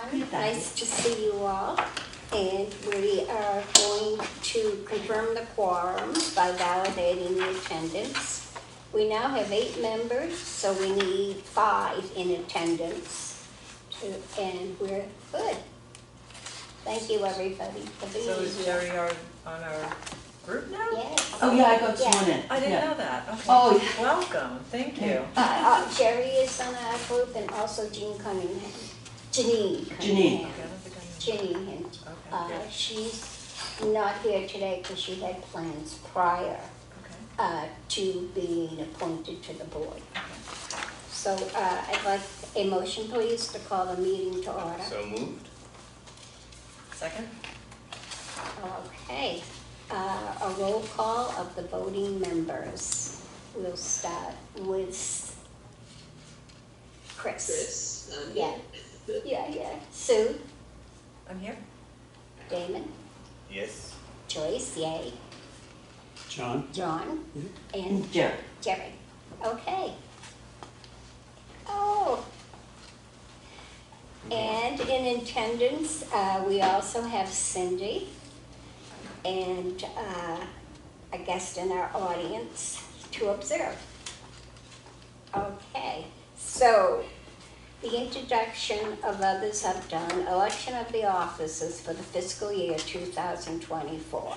everyone. Nice to see you all. And we are going to confirm the quorum by validating the attendance. We now have 8 members, so we need 5 in attendance, and we're good. Thank you, everybody, for being here. So is Jerry on our group now? Yes. Oh, yeah, I got sworn in. I didn't Yeah. know that. Okay. Oh, yeah. Welcome. Thank you. Jerry is on our group, and also Jean Cunningham. Janine Janine. Cunningham. Okay, I don't think I know. Janine. Okay, good. She's not here today because she had plans prior Okay. to being appointed to the board. Okay. So I'd like a motion, please, to call the meeting to order. So moved. Second? Okay, a roll call of the voting members. We'll start with Chris. Yeah. Yeah. Sue, I'm here. Damon, Yes. Joyce, yay, John? John, and Jerry. Jerry. Okay. Oh. And in attendance, we also have Cindy and a guest in our audience to observe. Okay, so the introduction of others have done, election of the officers for the fiscal year 2024.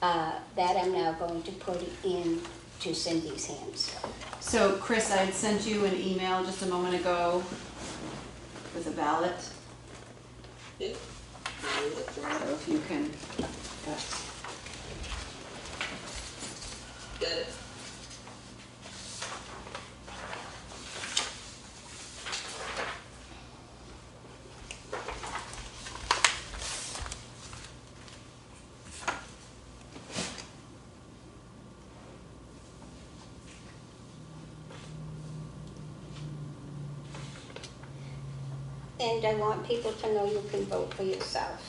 That I'm now going to put in to Cindy's hands. So Chris, I had sent you an email just a moment ago with a ballot. Yeah. So if you can, Got it. And I want people to know you can vote for yourself.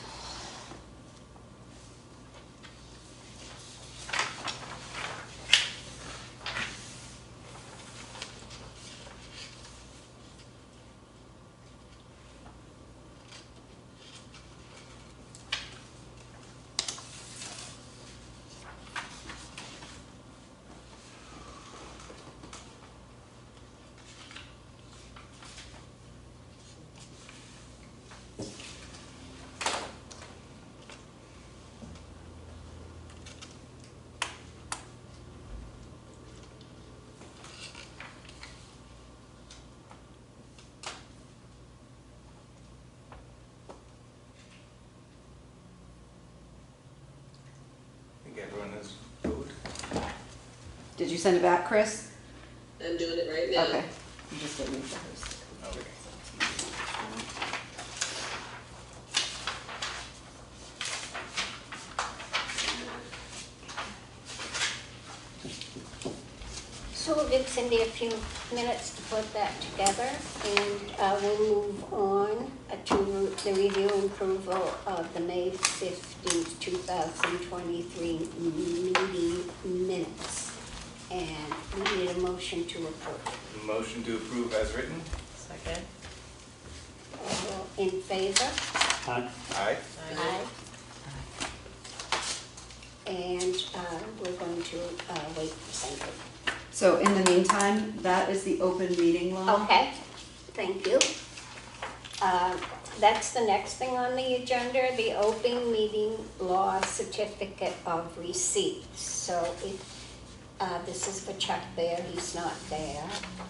I think everyone has voted. did you send it back, Chris? I'm doing it right now. Okay. I'm just waiting for hers. Okay. So we'll give Cindy a few minutes to put that together, and we'll move on to the review and approval of the May 15th, 2023 meeting minutes. And we need a motion to approve. Motion to approve as written. Second? All in favor? Aye. Aye. Aye. And we're going to wait for Cindy. So in the meantime, that is the open meeting law. Okay, thank you. That's the next thing on the agenda, the open meeting law certificate of receipt. So if, this is for Chuck Bear, he's not there.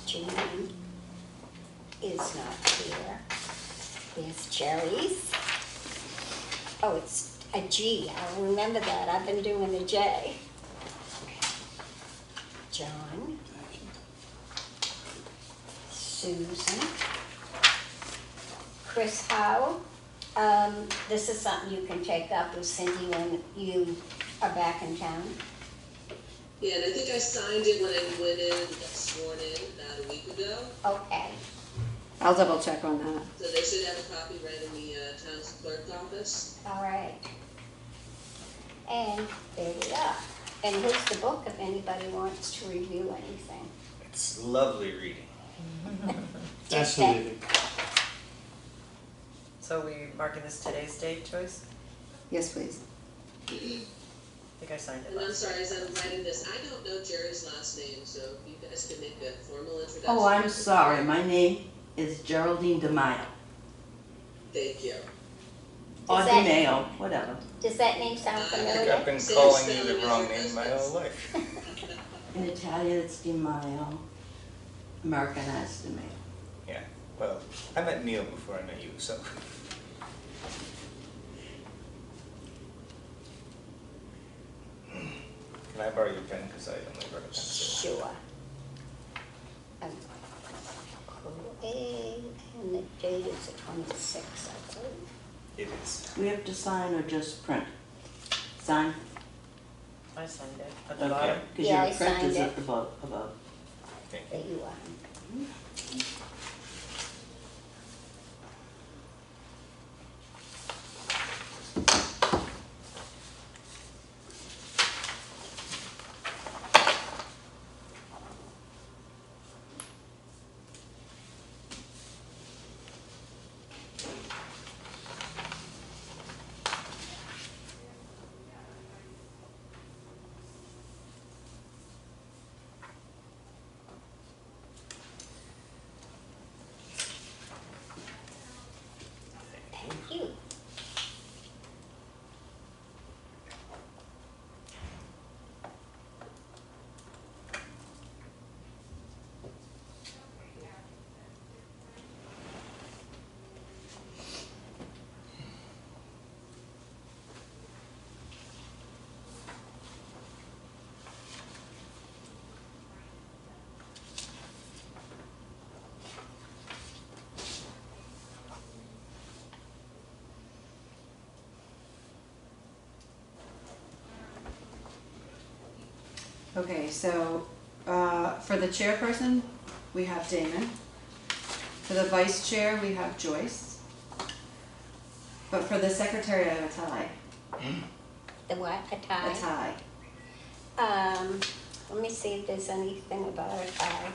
Jean is not here. There's Jerry's. Oh, it's a G, I'll remember that, I've been doing a J. John. Susan. Chris Howe. This is something you can take up with Cindy when you are back in town. Yeah, and I think I signed it when I went in and got sworn in about a week ago. Okay, I'll double check on that. So they should have a copy right in the town's clerk's office. all right. And there we are. And here's the book if anybody wants to review anything. It's lovely reading. Fascinating. So we marking this today's date, Joyce? Yes, please. I think I signed it And I'm last. sorry, as I'm writing this, I don't know Jerry's last name, so if you guys can make a formal introduction. Oh, I'm sorry, my name is Geraldine DeMaio, Thank you. or Is that- DeMayo, whatever. Does that name sound I I think familiar? I've been Same calling you spelling the as wrong your name my husband's. whole life. In Italian, it's DeMaio, Americanized DeMaio. Yeah, well, I met Neil before I met you, so. Can I borrow your pen, because I only wrote a pencil? Sure. And the date is the 26th, I believe. It is. Do we have to sign or just print? Sign? I signed it at the Okay, bottom. because Yeah, your I print signed is it. at the above. Thank you. There you are. Thank you. Okay, so, for the chairperson, we have Damon. For the vice chair, we have Joyce. But for the secretary, I have a tie. The what, a tie? A tie. Let me see if there's anything about a tie.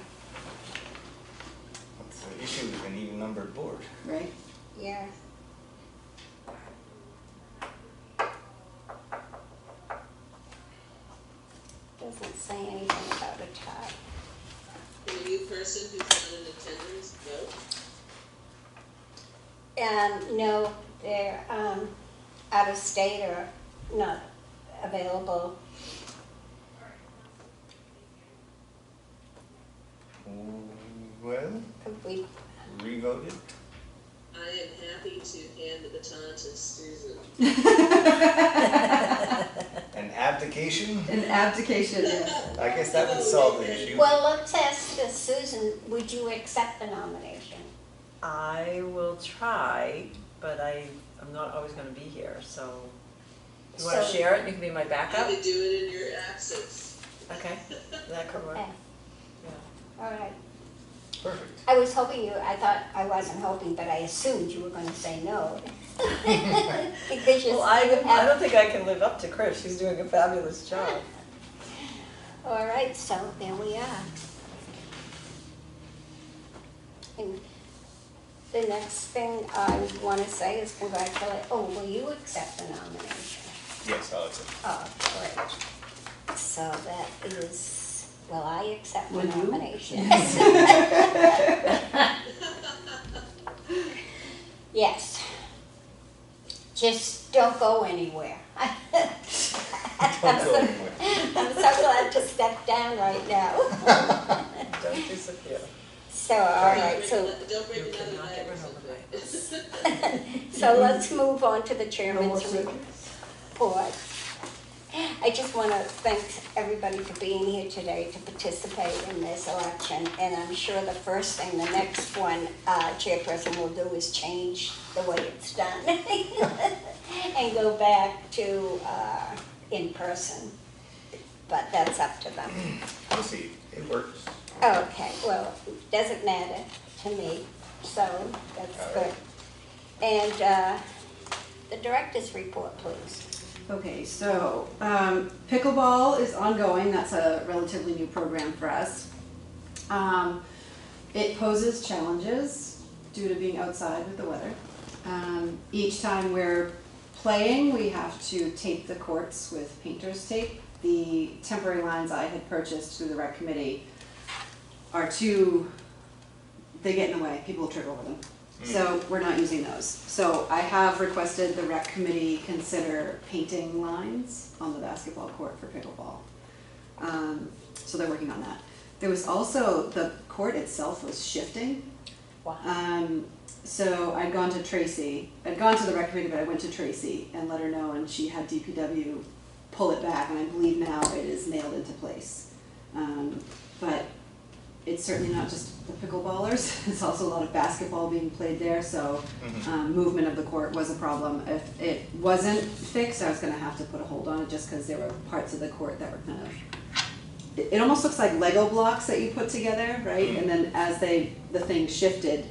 That's the issue with an even numbered board. Right? Yeah. Doesn't say anything about a tie. Can a new person who's not in attendance vote? No, they're, out of state or not available. Well, Could we, revoted. I am happy to hand the baton to Susan. An abdication? An abdication, yes. I guess that would solve the issue. well, let's ask Susan, would you accept the nomination? I will try, but I'm not always gonna be here, so. You wanna So- share it? You can be my I backup? would do it in your absence. Okay, that could work. Okay, Yeah. all right. Perfect. I was hoping I wasn't hoping, but I assumed you were gonna say no. Because you Well, I have- don't think I can live up to Chris. She's doing a fabulous job. All right, so there we are. And the next thing I want to say is will you accept the nomination? Yes, I'll accept. Oh, great. So that is, will I accept the Will you? nomination? Yes. Just don't go anywhere. Don't go anywhere. I'm so glad to step down right now. Don't disappear. So, all right, so, Don't bring You another cannot leg get or rid of something. so let's move on to the No more chairman's surgeries? report. I just want to thank everybody for being here today to participate in this election. And I'm sure the first thing, the next one, chairperson will do is change the way it's done. And go back to in person. But that's up to them. We'll see. It works. Okay, well, doesn't matter to me, so that's All good. right. And the director's report, please. Okay, so, pickleball is ongoing, that's a relatively new program for us. It poses challenges due to being outside with the weather. Each time we're playing, we have to tape the courts with painter's tape. The temporary lines I had purchased through the rec committee are too, they get in the way, people will trip over them. So we're not using those. So I have requested the rec committee consider painting lines on the basketball court for pickleball. So they're working on that. There was also, the court itself was shifting. Wow. So I'd gone to Tracy, I'd gone to the rec committee, but I went to Tracy and let her know, and she had DPW pull it back, and I believe now it is nailed into place. But it's certainly not just the pickleballers, it's also a lot of basketball being played there, so movement of the court was a problem. If it wasn't fixed, I was gonna have to put a hold on it, just because there were parts of the court that were kind of, it almost looks like Lego blocks that you put together, right? And then as the thing shifted,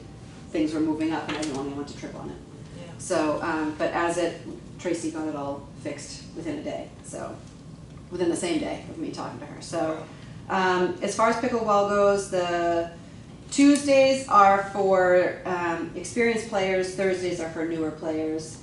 things were moving up, and I didn't want anyone to trip on it. Yeah. So, but Tracy got it all fixed within a day, so, within the same day of me talking to her. So, as far as pickleball goes, the Tuesdays are for experienced players, Thursdays are for newer players.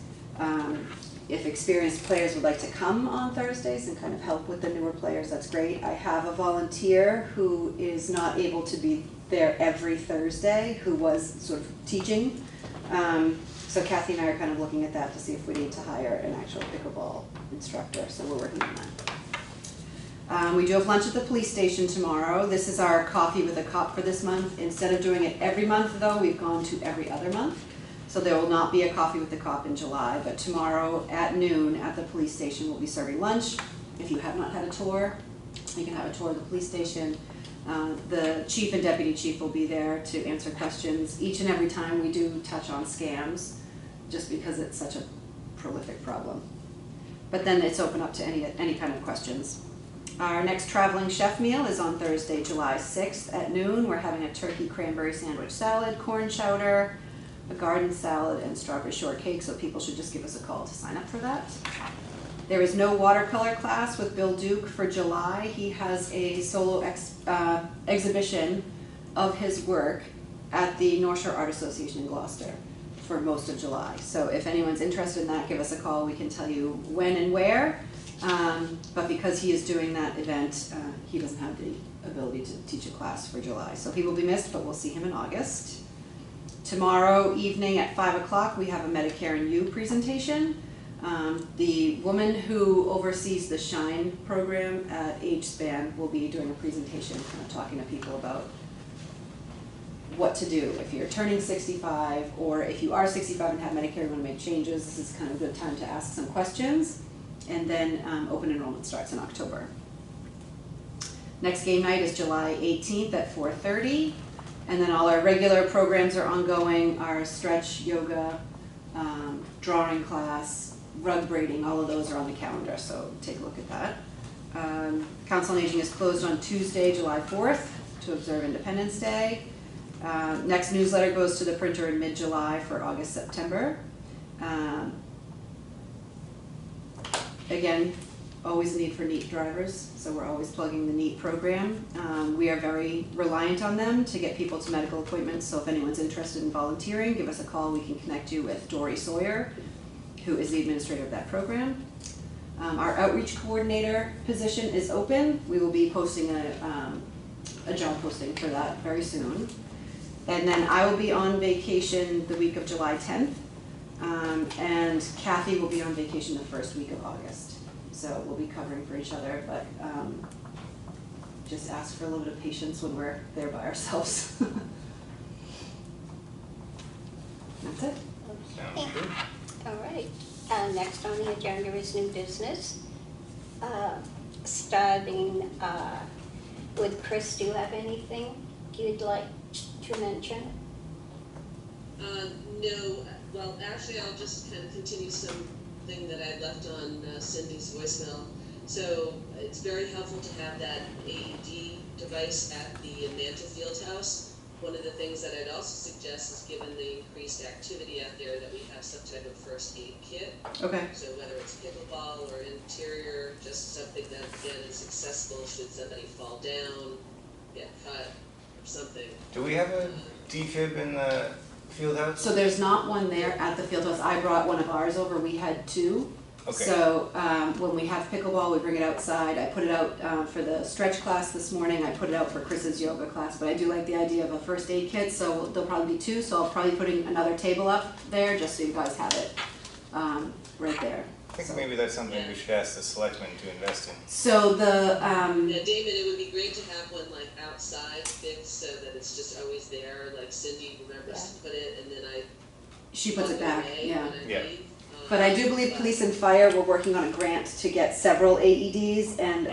If experienced players would like to come on Thursdays and kind of help with the newer players, that's great. I have a volunteer who is not able to be there every Thursday, who was sort of teaching. So Kathy and I are kind of looking at that to see if we need to hire an actual pickleball instructor, so we're working on that. We do have lunch at the police station tomorrow. This is our coffee with a cop for this month. Instead of doing it every month though, we've gone to every other month. So there will not be a coffee with the cop in July, but tomorrow at noon at the police station we'll be serving lunch. If you have not had a tour, you can have a tour of the police station. The chief and deputy chief will be there to answer questions. Each and every time we do touch on scams, just because it's such a prolific problem. But then it's open up to any kind of questions. Our next traveling chef meal is on Thursday, July 6th at noon. We're having a turkey cranberry sandwich salad, corn chowder, a garden salad, and strawberry shortcake, so people should just give us a call to sign up for that. There is no watercolor class with Bill Duke for July. He has a solo exhibition of his work at the North Shore Art Association in Gloucester for most of July. So if anyone's interested in that, give us a call. We can tell you when and where. But because he is doing that event, he doesn't have the ability to teach a class for July. So he will be missed, but we'll see him in August. Tomorrow evening at 5 o'clock, we have a Medicare and You presentation. The woman who oversees the SHINE program at AgeSpan will be doing a presentation, kind of talking to people about what to do if you're turning 65, or if you are 65 and have Medicare and want to make changes. This is kind of a good time to ask some questions. And then open enrollment starts in October. Next game night is July 18th at 4:30. And then all our regular programs are ongoing, our stretch, yoga, drawing class, rug braiding, all of those are on the calendar, so take a look at that. Council on Aging is closed on Tuesday, July 4th to observe Independence Day. Next newsletter goes to the printer in mid-July for August, September. Again, always a need for NEAT drivers, so we're always plugging the NEAT program. We are very reliant on them to get people to medical appointments, so if anyone's interested in volunteering, give us a call. We can connect you with Dory Sawyer, who is the administrator of that program. Our outreach coordinator position is open. We will be posting a job posting for that very soon. And then I will be on vacation the week of July 10th, and Kathy will be on vacation the first week of August. So we'll be covering for each other, but just ask for a little bit of patience when we're there by ourselves. That's it. Sounds good. All right, next on the agenda is new business. Starting with Chris, do you have anything you'd like to mention? No, well, actually, I'll just kind of continue something that I left on Cindy's voicemail. So it's very helpful to have that AED device at the Manta Field House. One of the things that I'd also suggest is, given the increased activity out there, that we have some type of first aid kit. Okay. So whether it's pickleball or interior, just something that, again, is accessible should somebody fall down, get cut, or something. Do we have a defib in the Field house? So there's not one there at the field house. I brought one of ours over. We had two. Okay. So when we have pickleball, we bring it outside. I put it out for the stretch class this morning. I put it out for Chris's yoga class. But I do like the idea of a first aid kit, so there'll probably be two. So I'll probably putting another table up there just so you guys have it right there. I think maybe that's something we should ask the selectmen to invest in. So the Yeah, David, it would be great to have one like outside fixed so that it's just always there, like Cindy remembers to put it and then I she puts it walk back, away yeah. when I Yeah. leave. But I do believe police and fire were working on a grant to get several AEDs, and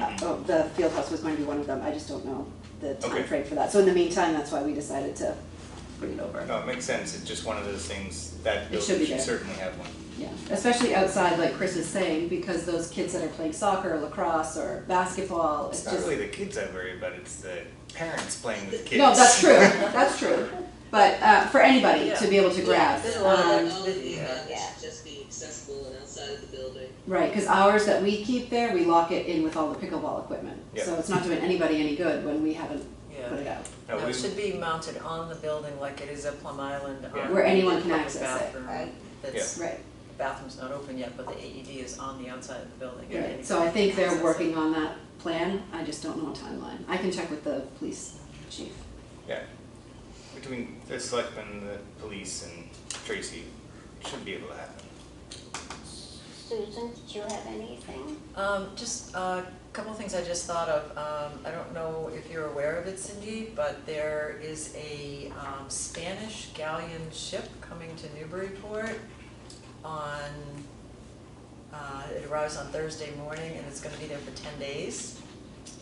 the field house was going to be one of them. I just don't know the time Okay. frame for that. So in the meantime, that's why we decided to bring it over. No, it makes sense, it's just one of those things, that It should building be should there. certainly have one. Yeah, especially outside, like Chris is saying, because those kids that are playing soccer, or lacrosse, or basketball, It's it's not just. really the kids I worry about, it's the parents playing with kids. No, that's true. That's true. But for anybody to be able to grab. There's a lot of All activity, the yeah. events should just be accessible and outside of the building. Right, because ours that we keep there, we lock it in with all the pickleball equipment. Yeah. So it's not doing anybody any good when we haven't Yeah. put it out. No, No, we- it should be mounted on the building like it is at Plum Island. Yeah. Where anyone the can public access it, bathroom. right? That's, Right. the bathroom's not open yet, but the AED is on the outside of the building. and Right, anybody so I think can they're access it. working on that plan, I just don't know a timeline. I can check with the police chief. Yeah, between the selectmen, the police, and Tracy, it should be able to happen. Susan, did you have anything? Just a couple of things I just thought of. I don't know if you're aware of it, Cindy, but there is a Spanish galleon ship coming to Newburyport on, it arrives on Thursday morning and it's gonna be there for 10 days.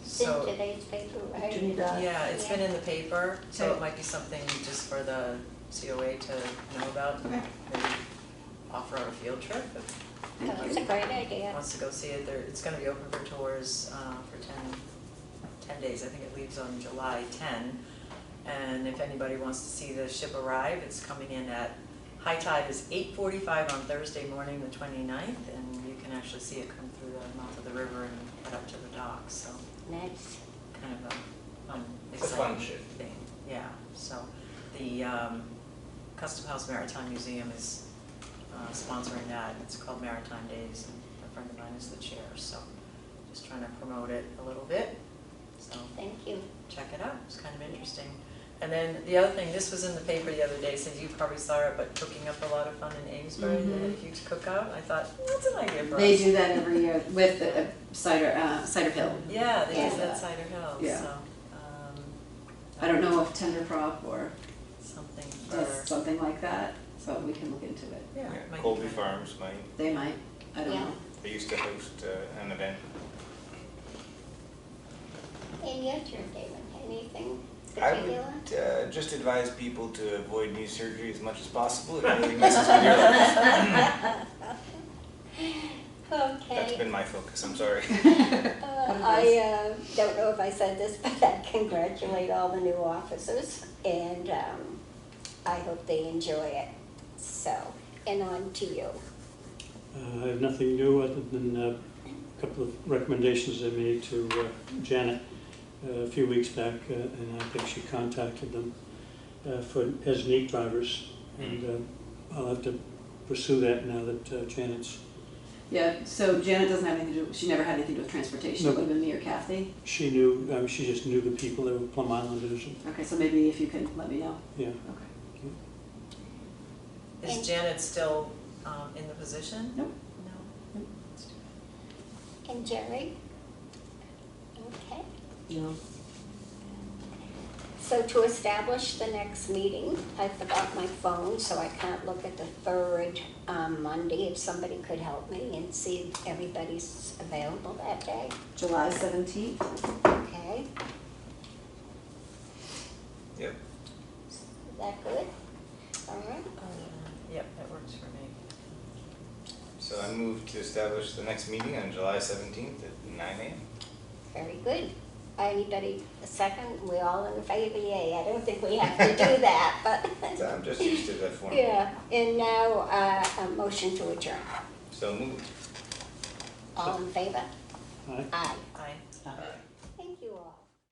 It's in So, today's paper, right? Trinidad. yeah, it's been in the paper, so Okay. it might be something just for the COA to know about. Okay. Maybe offer out a field trip if That was a great idea. wants to go see it. It's gonna be open for tours for 10 days. I think it leaves on July 10. And if anybody wants to see the ship arrive, it's coming in at, high tide is 8:45 on Thursday morning, the 29th, and you can actually see it come through the mouth of the river and head up to the dock, so Nice. kind of a fun, It's a fun exciting ship. thing. Yeah, so the Custom House Maritime Museum is sponsoring that. It's called Maritime Days, and a friend of mine is the chair, so just trying to promote it a little bit. So Thank you. check it out, it's kind of interesting. And then the other thing, this was in the paper the other day, since you probably saw it, but Cooking Up a Lot of Fun in Amesbury, Mhm. the huge cookout, I thought, that's an idea for us. They do that every year with Cider Hill. Yeah, they Yeah. did that Cider Hill, Yeah. so, I don't know if Tender Prop or something for, does something like that, but we can look into it. yeah. Yeah, might be Colby fun. Farms might, They might, I don't Yeah. know. they used to host an event. And your turn, David. Anything I particular? would just advise people to avoid knee surgery as much as possible, it really messes with your life. That's Okay. been my focus, I'm sorry. I don't know if I said this, but I congratulate all the new officers, and I hope they enjoy it. So, and on to you. I have nothing new other than a couple of recommendations I made to Janet a few weeks back, and I think she contacted them as NEAT drivers. And I'll have to pursue that now that Janet's, Yeah, so Janet doesn't have anything to do, she never had anything to do with transportation, it No. would have been me or Kathy. she knew, she just knew the people that were Plum Islanders. And, Okay, so maybe if you can let me know. yeah. Okay. Is Janet still in the position? Nope. No? And Jerry? Okay. No. So to establish the next meeting, I forgot my phone, so I can't look at the third Monday. If somebody could help me and see if everybody's available that day, July 17th. okay? Yep. Is that good? All right. Yep, that works for me. So I move to establish the next meeting on July 17th at 9 a.m. Very good. Anybody, a second? We all in favor? Yay. I don't think we have to do that, but, So I'm just used to that form. yeah. And now, a motion to adjourn. So moved. All in favor? Aye. Aye. Aye. Aye.